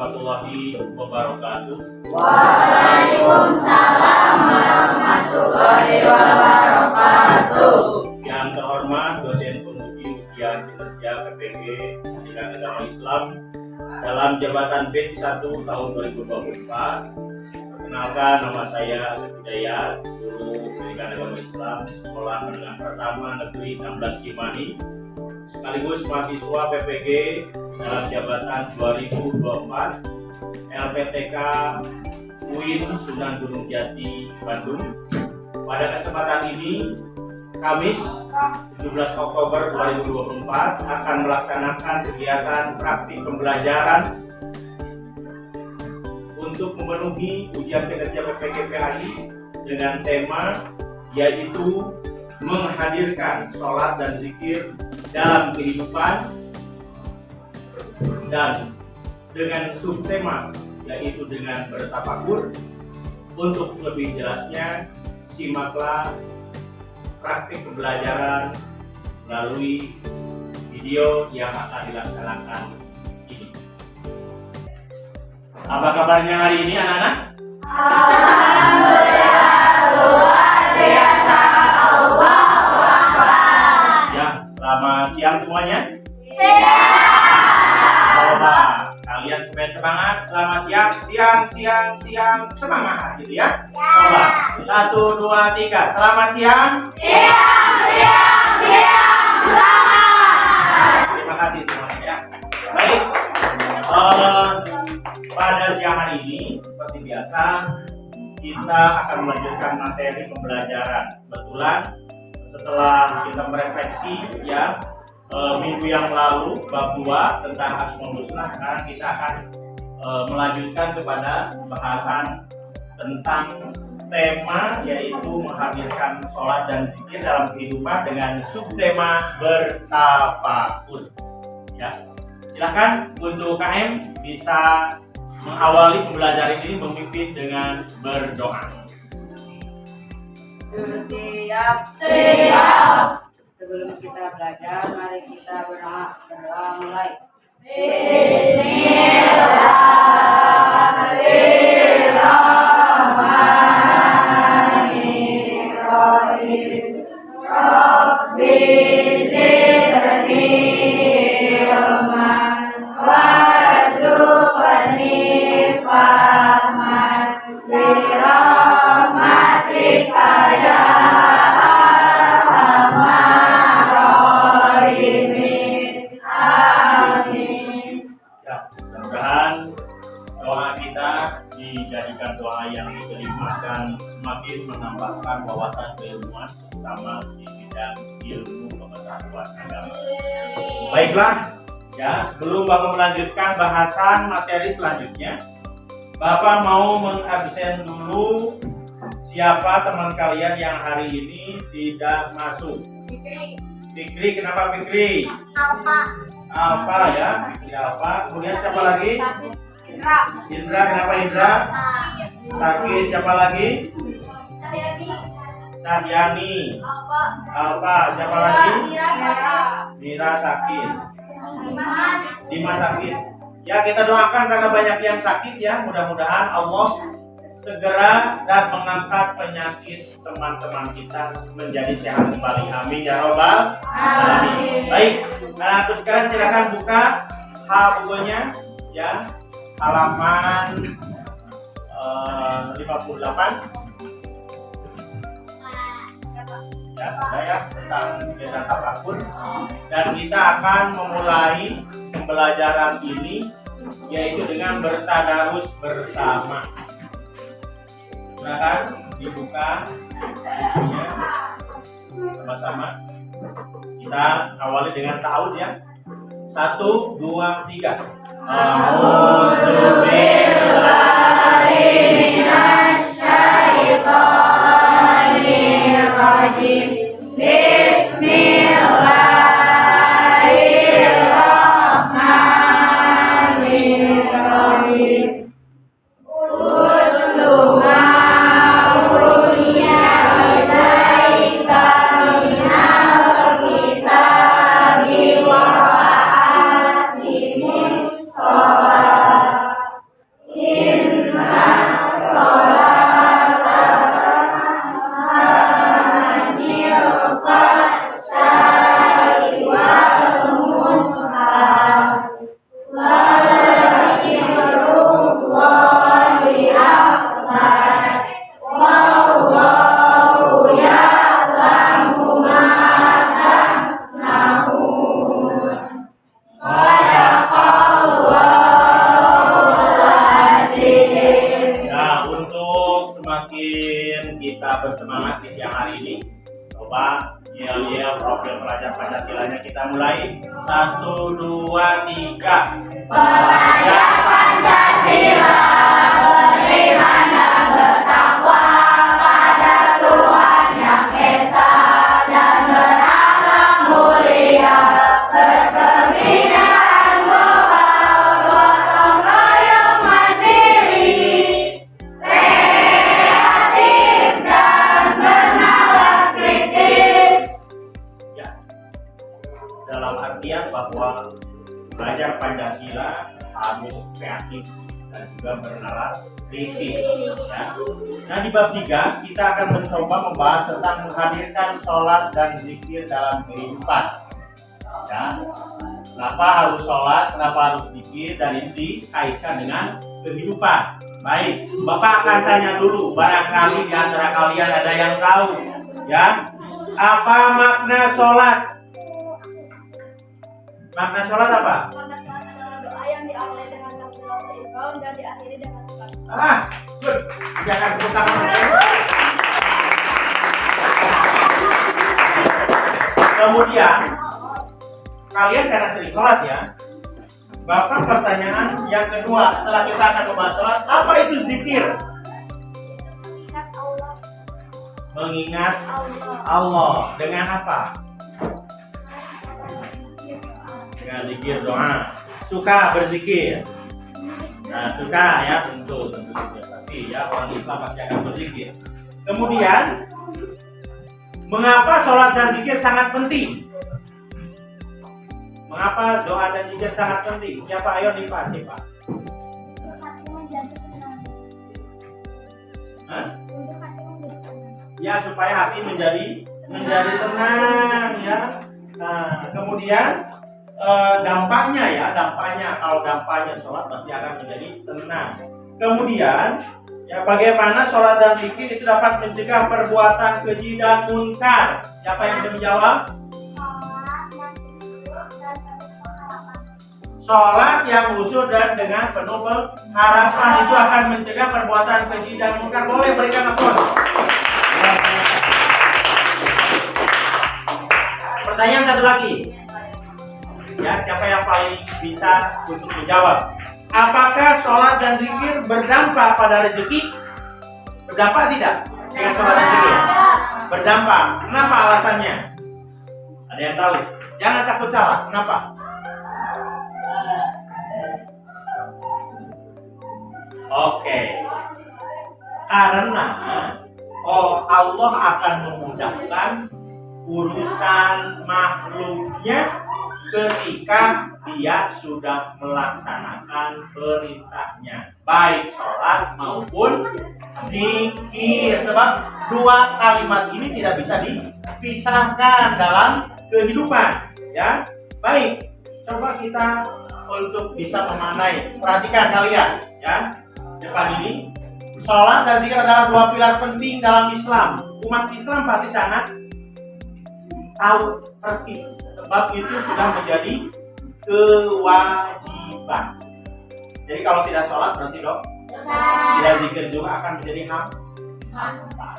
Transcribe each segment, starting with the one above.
warahmatullahi wabarakatuh. Waalaikumsalam warahmatullahi wabarakatuh. Yang terhormat dosen penguji ujian kinerja PPG Pendidikan Agama Islam dalam jabatan Batch 1 tahun 2024. Perkenalkan, nama saya Asep Hidayat, guru Pendidikan Agama Islam Sekolah Menengah Pertama Negeri 16 Cimahi, sekaligus mahasiswa PPG dalam jabatan 2024 LPTK UIN Sunan Gunung Jati, Bandung. Pada kesempatan ini, Kamis 17 Oktober 2024 akan melaksanakan kegiatan praktik pembelajaran untuk memenuhi ujian kinerja PPG PAI dengan tema yaitu menghadirkan sholat dan zikir dalam kehidupan, dan dengan subtema yaitu dengan bertafakur. Untuk lebih jelasnya, simaklah praktik pembelajaran melalui video yang akan dilaksanakan ini. Apa kabarnya hari ini anak-anak? Alhamdulillah, luar biasa. Allahu Akbar. Ya, selamat siang semuanya. Siap. Coba kalian supaya semangat, selamat siang semangat gitu ya. Coba 1, 2, 3, selamat siang. Semangat. Terima kasih semuanya ya. Baik, pada siang hari ini seperti biasa kita akan melanjutkan materi pembelajaran. Kebetulan setelah kita merefleksi ya minggu yang lalu bab 2 tentang Asmaul Husna, sekarang kita akan melanjutkan kepada pembahasan tentang tema yaitu menghadirkan sholat dan zikir dalam kehidupan dengan subtema bertafakur. Ya, silakan untuk KM bisa mengawali pembelajaran ini memimpin dengan berdoa. Siap. Sebelum kita belajar, mari kita berdoa mulai. Bismillahirrahmanirrahim. Rabbi zidni ilman warzuqni fahman birahmatika ya arhamar rahimin. Amin. Ya, mudah-mudahan doa kita dijadikan doa yang diterima dan semakin menambahkan wawasan keilmuan, terutama di bidang ilmu pengetahuan agama. Baiklah, ya sebelum Bapak melanjutkan bahasan materi selanjutnya, Bapak mau mengabsen dulu siapa teman kalian yang hari ini tidak masuk. Fikri, kenapa Fikri? Alpa ya, Fikri Alpa. Kemudian siapa lagi? Indra, kenapa Indra? Sakit. Siapa lagi? Cahyani. Alpa. Siapa lagi? Mira sakit. Dimas sakit. Ya, kita doakan karena banyak yang sakit ya. Mudah-mudahan Allah segera dan mengangkat penyakit teman-teman kita menjadi sehat kembali. Amin ya robbal alamin. Baik, nah terus sekarang silakan buka bukunya ya, halaman 58. Ya, saya tentang kegiatan tafakur, dan kita akan memulai pembelajaran ini yaitu dengan bertadarus bersama. Silakan dibuka bukunya sama-sama. Kita awali dengan ta'awudz ya. 1, 2, 3. A'udzubillahi minasyaitonirrajim. Bismillahirrahmanirrahim. Utlu ma uhiya ilaika minal kitabi wa aqimis shalah Coba yel-yel profil pelajar Pancasilanya kita mulai. 1, 2, 3. Pelajar Pancasila beriman dan bertakwa pada Tuhan Yang Esa dan berakhlak mulia, berkebudayaan global, gotong royong mandiri, kreatif dan bernalar kritis. Ya. Dalam artian bahwa belajar Pancasila harus kreatif dan juga bernalar kritis. Ya. Nah, di bab 3 kita akan mencoba membahas tentang menghadirkan sholat dan zikir dalam kehidupan. Ya. Kenapa harus sholat, kenapa harus zikir, dan ini dikaitkan dengan kehidupan. Baik, Bapak akan tanya dulu, barangkali di antara kalian ada yang tahu, ya, apa makna sholat? Makna sholat apa? Makna sholat adalah doa yang diawali dengan takbiratul ihram dan diakhiri dengan salat. Good. Jangan tepuk tangan. Kemudian, kalian karena sering sholat ya, Bapak pertanyaan yang kedua setelah kita akan membahas sholat, apa itu zikir? Ingat Allah. Mengingat Allah. Allah dengan apa? Dengan zikir doa. Suka berzikir? Nah, suka ya, tentu saja pasti ya, orang Islam pasti akan berzikir. Kemudian, mengapa sholat dan zikir sangat penting? Mengapa doa dan zikir sangat penting? Siapa? Ayo dipasih Pak. Hati menjadi tenang. Hah? Untuk hati menjadi tenang. Ya, supaya hati menjadi tenang ya. Nah, kemudian dampaknya kalau dampaknya sholat pasti akan menjadi tenang. Kemudian ya, bagaimana sholat dan zikir itu dapat mencegah perbuatan keji dan munkar? Siapa yang bisa menjawab? Sholat yang Sholat yang khusyuk khusyuk dan penuh pengharapan. dan dengan penuh harapan itu akan mencegah perbuatan keji dan munkar. Boleh berikan aplaus. Pertanyaan satu lagi. Ya, siapa yang paling bisa untuk menjawab? Apakah sholat dan zikir berdampak pada rezeki? Berdampak tidak? Dengan sholat dan zikir? Berdampak. Kenapa alasannya? Ada yang tahu? Jangan takut salah. Kenapa? Oke. Karena Allah akan memudahkan urusan makhluknya ketika dia sudah melaksanakan perintahnya, baik sholat maupun zikir. Sebab dua kalimat ini tidak bisa dipisahkan dalam kehidupan. Ya, baik. Coba kita untuk bisa memaknai. Perhatikan kalian, ya. Depan ini, sholat dan zikir adalah dua pilar penting dalam Islam. Umat Islam pasti sangat tahu persis, sebab itu sudah menjadi kewajiban. Jadi kalau tidak sholat berarti tidak zikir juga akan menjadi hampa.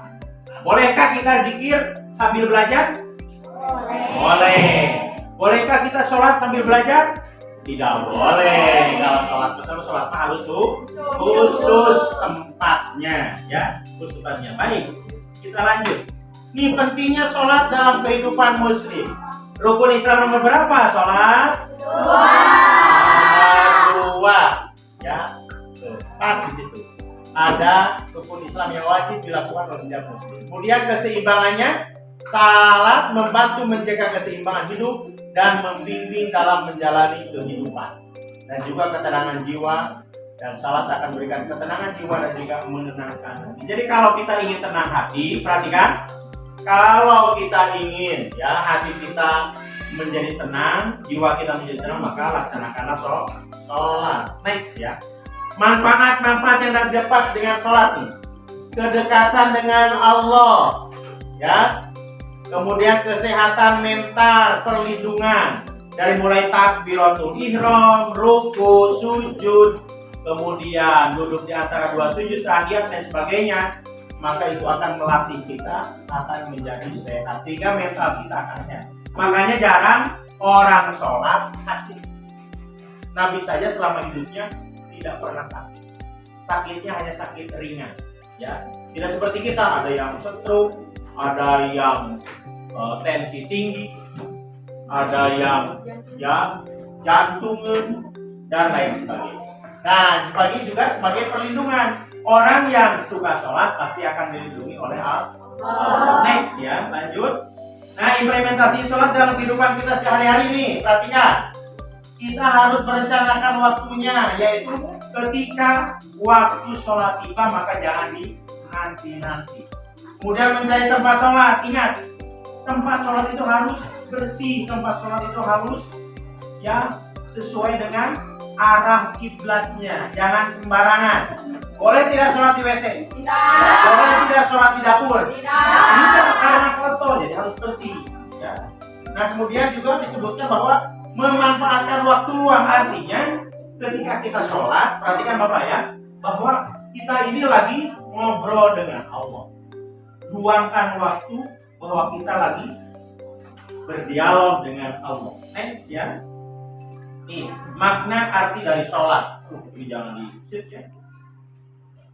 Bolehkah kita zikir sambil belajar? Boleh. Bolehkah kita sholat sambil belajar? Tidak boleh. Kalau sholat bersama sholat harus khusus tempatnya, ya, khusus tempatnya. Baik, kita lanjut. Ini pentingnya sholat dalam kehidupan muslim. Rukun Islam nomor berapa? Sholat? Dua. Ya, tuh, pas di situ. Ada rukun Islam yang wajib dilakukan oleh setiap muslim. Kemudian keseimbangannya, salat membantu menjaga keseimbangan hidup dan membimbing dalam menjalani kehidupan. Dan juga ketenangan jiwa, dan salat akan memberikan ketenangan jiwa dan juga menenangkan hati. Jadi kalau kita ingin tenang hati, perhatikan. Kalau kita ingin ya hati kita menjadi tenang, jiwa kita menjadi tenang, maka laksanakanlah sholat. Next ya. Manfaat-manfaat yang dapat dengan sholat nih. Kedekatan dengan Allah, ya. Kemudian kesehatan mental, perlindungan dari mulai takbiratul ihram, ruku, sujud, kemudian duduk di antara dua sujud, tahiyat dan sebagainya. maka itu akan melatih kita akan menjadi sehat sehingga mental kita akan sehat. Makanya jarang orang sholat sakit. Nabi saja selama hidupnya tidak pernah sakit. Sakitnya hanya sakit ringan, ya. Tidak seperti kita, ada yang stroke, ada yang tensi tinggi, ada yang ya jantung dan lain sebagainya. Nah, bagi juga sebagai perlindungan, orang yang suka sholat pasti akan dilindungi oleh Allah. Next ya, lanjut. Nah, implementasi sholat dalam kehidupan kita sehari-hari nih, perhatikan. Kita harus merencanakan waktunya, yaitu ketika waktu sholat tiba maka jangan dinanti-nanti. Kemudian mencari tempat sholat, ingat, tempat sholat itu harus bersih, tempat sholat itu harus ya sesuai dengan arah kiblatnya, jangan sembarangan. Boleh tidak sholat di WC? Tidak. Boleh tidak sholat di dapur? Tidak. Karena kotor, jadi harus bersih. Ya. Nah, kemudian juga disebutkan bahwa memanfaatkan waktu luang, artinya ketika kita sholat, perhatikan Bapak ya, bahwa kita ini lagi ngobrol dengan Allah. Luangkan waktu bahwa kita lagi berdialog dengan Allah. Next ya. Nih, makna arti dari sholat. Ini jangan di-shift ya.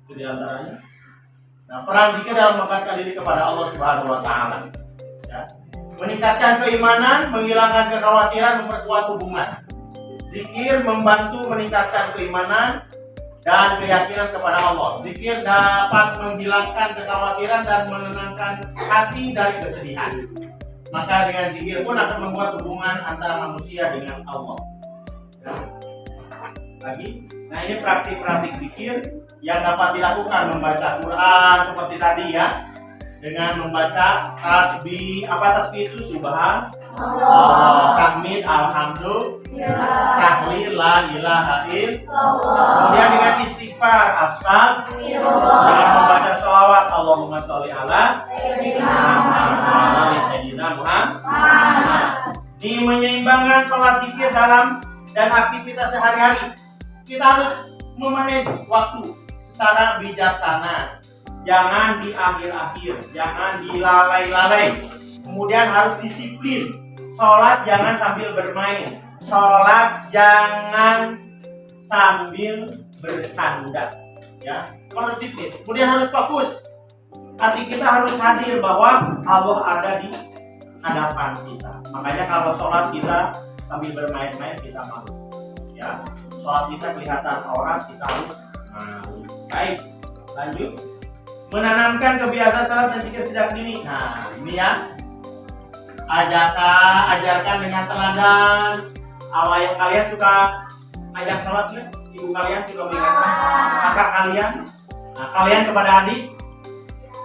Itu di antaranya. Nah, peran zikir dalam mendekatkan diri kepada Allah Subhanahu wa taala. Ya. Meningkatkan keimanan, menghilangkan kekhawatiran, memperkuat hubungan. Zikir membantu meningkatkan keimanan dan keyakinan kepada Allah. Zikir dapat menghilangkan kekhawatiran dan menenangkan hati dari kesedihan. Maka dengan zikir pun akan membuat hubungan antara manusia dengan Allah. Lagi, nah ini praktik-praktik zikir yang dapat dilakukan, membaca Quran seperti tadi ya, dengan membaca tasbih. Apa tasbih itu? Subhanallah, tahmid, alhamdulillah, tahlil, la ilaha illallah. Kemudian dengan istighfar, astagfirullah, dengan membaca sholawat, Allahumma sholli ala sayyidina Muhammad. Ini menyeimbangkan sholat zikir dalam dan aktivitas sehari-hari. Kita harus memanage waktu secara bijaksana. Jangan di akhir-akhir, jangan dilalai-lalai. Kemudian harus disiplin. Sholat jangan sambil bermain. Sholat jangan sambil bercanda. Ya, harus disiplin. Kemudian harus fokus. Hati kita harus hadir bahwa Allah ada di hadapan kita. Makanya kalau sholat kita sambil bermain-main kita malu. Ya, sholat kita kelihatan orang, kita harus malu. Baik, lanjut. Menanamkan kebiasaan salat dan zikir sejak dini. Nah, ini ya. Ajarkan dengan teladan. Yang kalian suka ajak salat ya? Ibu kalian suka mengingatkan kakak kalian. Nah, kalian kepada adik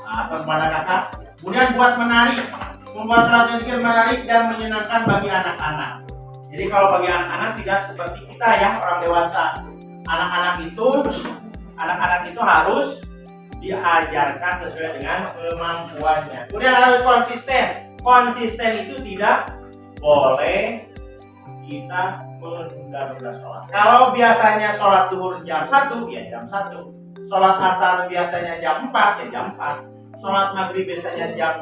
atau kepada kakak. Kemudian buat menarik, membuat salat dan zikir menarik dan menyenangkan bagi anak-anak. Jadi kalau bagi anak-anak tidak seperti kita ya, orang dewasa. Anak-anak itu harus diajarkan sesuai dengan kemampuannya. Kemudian harus konsisten. Konsisten itu tidak boleh kita menunda-nunda sholat. Kalau biasanya sholat zuhur jam 1, ya jam 1. Sholat asar biasanya jam 4, ya jam 4. Sholat maghrib biasanya jam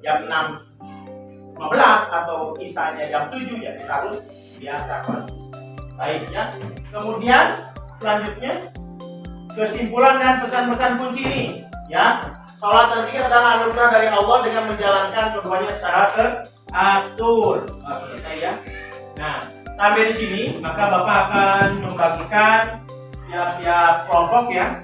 6:15 atau isanya jam 7, ya kita harus biasa konsisten. Baik ya. Kemudian selanjutnya kesimpulan dan pesan-pesan kunci ini ya. Sholat dan zikir adalah anugerah dari Allah dengan menjalankan keduanya secara teratur. Selesai ya. Nah, sampai di sini maka Bapak akan membagikan tiap-tiap kelompok ya.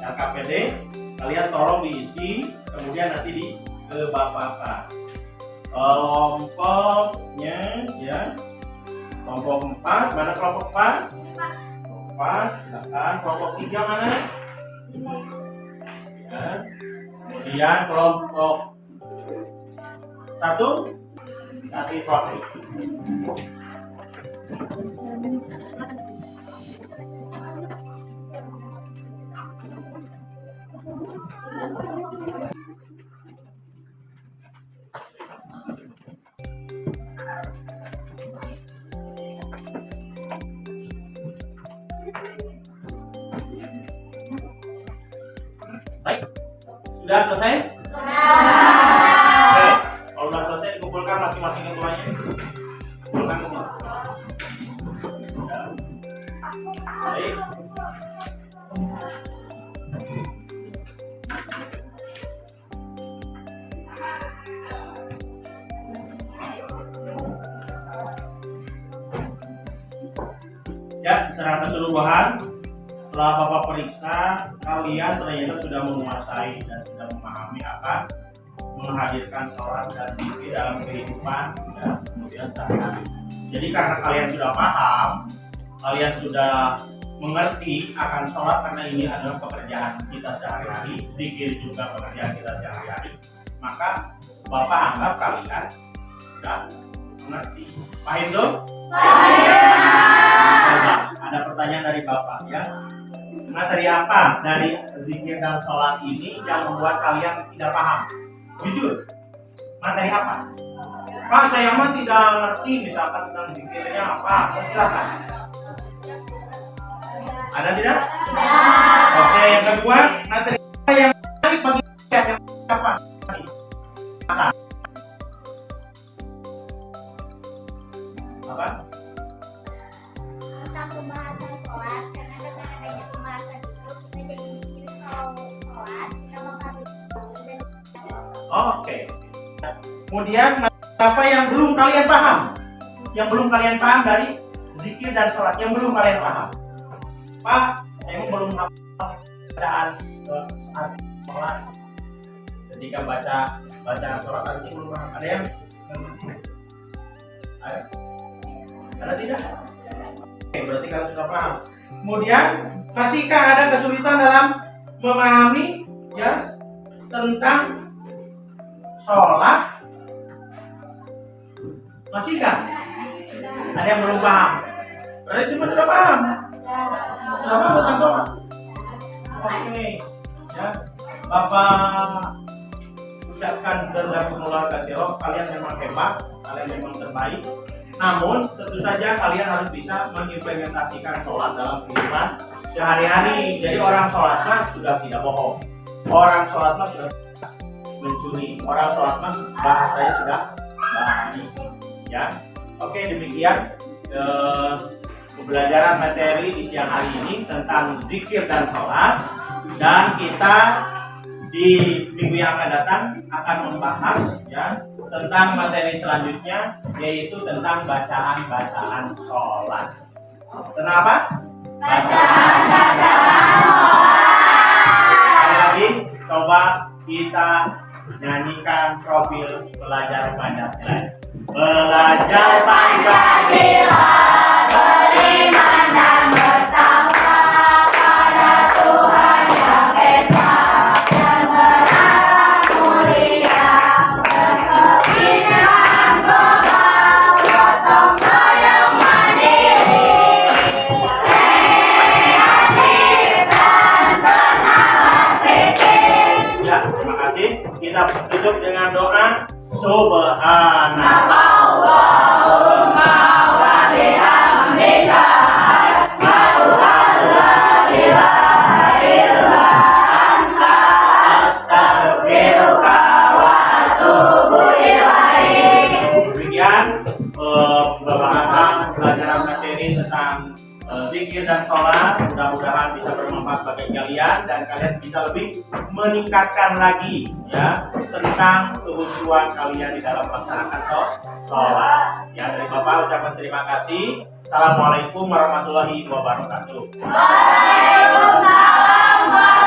KPD kalian tolong diisi, kemudian nanti di ke Bapak. Kelompoknya ya. Kelompok 4, mana kelompok 4? 4, silakan. Kelompok 3 mana? Ya. Kemudian kelompok 1 kasih foto. Baik. Sudah selesai? Sudah. Oke, kalau sudah selesai dikumpulkan masing-masing ketuanya. Kumpulkan ke sini. Ya. Baik. Ya, secara keseluruhan setelah Bapak periksa, kalian ternyata sudah menguasai dan sudah memahami akan menghadirkan sholat dan zikir dalam kehidupan dan kemudian sehari-hari. Jadi karena kalian sudah paham, kalian sudah mengerti akan sholat karena ini adalah pekerjaan kita sehari-hari, zikir juga pekerjaan kita sehari-hari, maka Bapak anggap kalian sudah mengerti. Paham dong? Coba, ada pertanyaan dari Bapak ya. Materi apa dari zikir dan sholat ini yang membuat kalian tidak paham? Jujur, materi apa? Pak, saya mah tidak ngerti misalkan tentang zikirnya apa. Silakan. Ada tidak? Oke, yang kedua, materi apa yang menarik bagi kalian yang apa? Apa? Tentang pembahasan sholat, karena dengan adanya pembahasan itu kita jadi mikir kalau sholat kita menghargai. Oke. Kemudian apa yang belum kalian paham? Yang belum kalian paham dari zikir dan sholat yang belum kalian paham? Pak, saya belum hafal bacaan saat sholat. Ketika baca sholat tadi belum paham. Ada yang? Ada tidak? Oke, berarti kalian sudah paham. Kemudian, masihkah ada kesulitan dalam memahami ya tentang sholat? Masihkah? Ada yang belum paham? Berarti semua sudah paham. Sudah paham tentang sholat? Oke, ya. Bapak ucapkan jazakumullah khairan. Kalian memang hebat, kalian memang terbaik. Namun tentu saja kalian harus bisa mengimplementasikan sholat dalam kehidupan sehari-hari. Jadi orang sholat mah sudah tidak bohong. Orang sholat mah sudah mencuri. Orang sholat mah bahasanya sudah baik. Ya, oke, demikian pembelajaran materi di siang hari ini tentang zikir dan sholat. Dan kita di minggu yang akan datang akan membahas ya tentang materi selanjutnya, yaitu tentang bacaan-bacaan sholat. Kenapa? Bacaan-bacaan sholat. Sekali lagi, coba kita nyanyikan profil pelajar Pancasila. Belajar Pancasila, beriman dan bertakwa pada Tuhan yang Esa, dan berharap mulia, berkebinekaan global, gotong royong mandiri, kreatif dan bernalar kritis. Ya, terima kasih. Kita tutup dengan doa. Subhanallah. Pembahasan pelajaran materi tentang zikir dan sholat, mudah-mudahan bisa bermanfaat bagi kalian dan kalian bisa lebih meningkatkan lagi ya tentang kehusuan kalian di dalam melaksanakan sholat. Ya, dari Bapak ucapkan terima kasih. Assalamualaikum warahmatullahi wabarakatuh. Waalaikumsalam.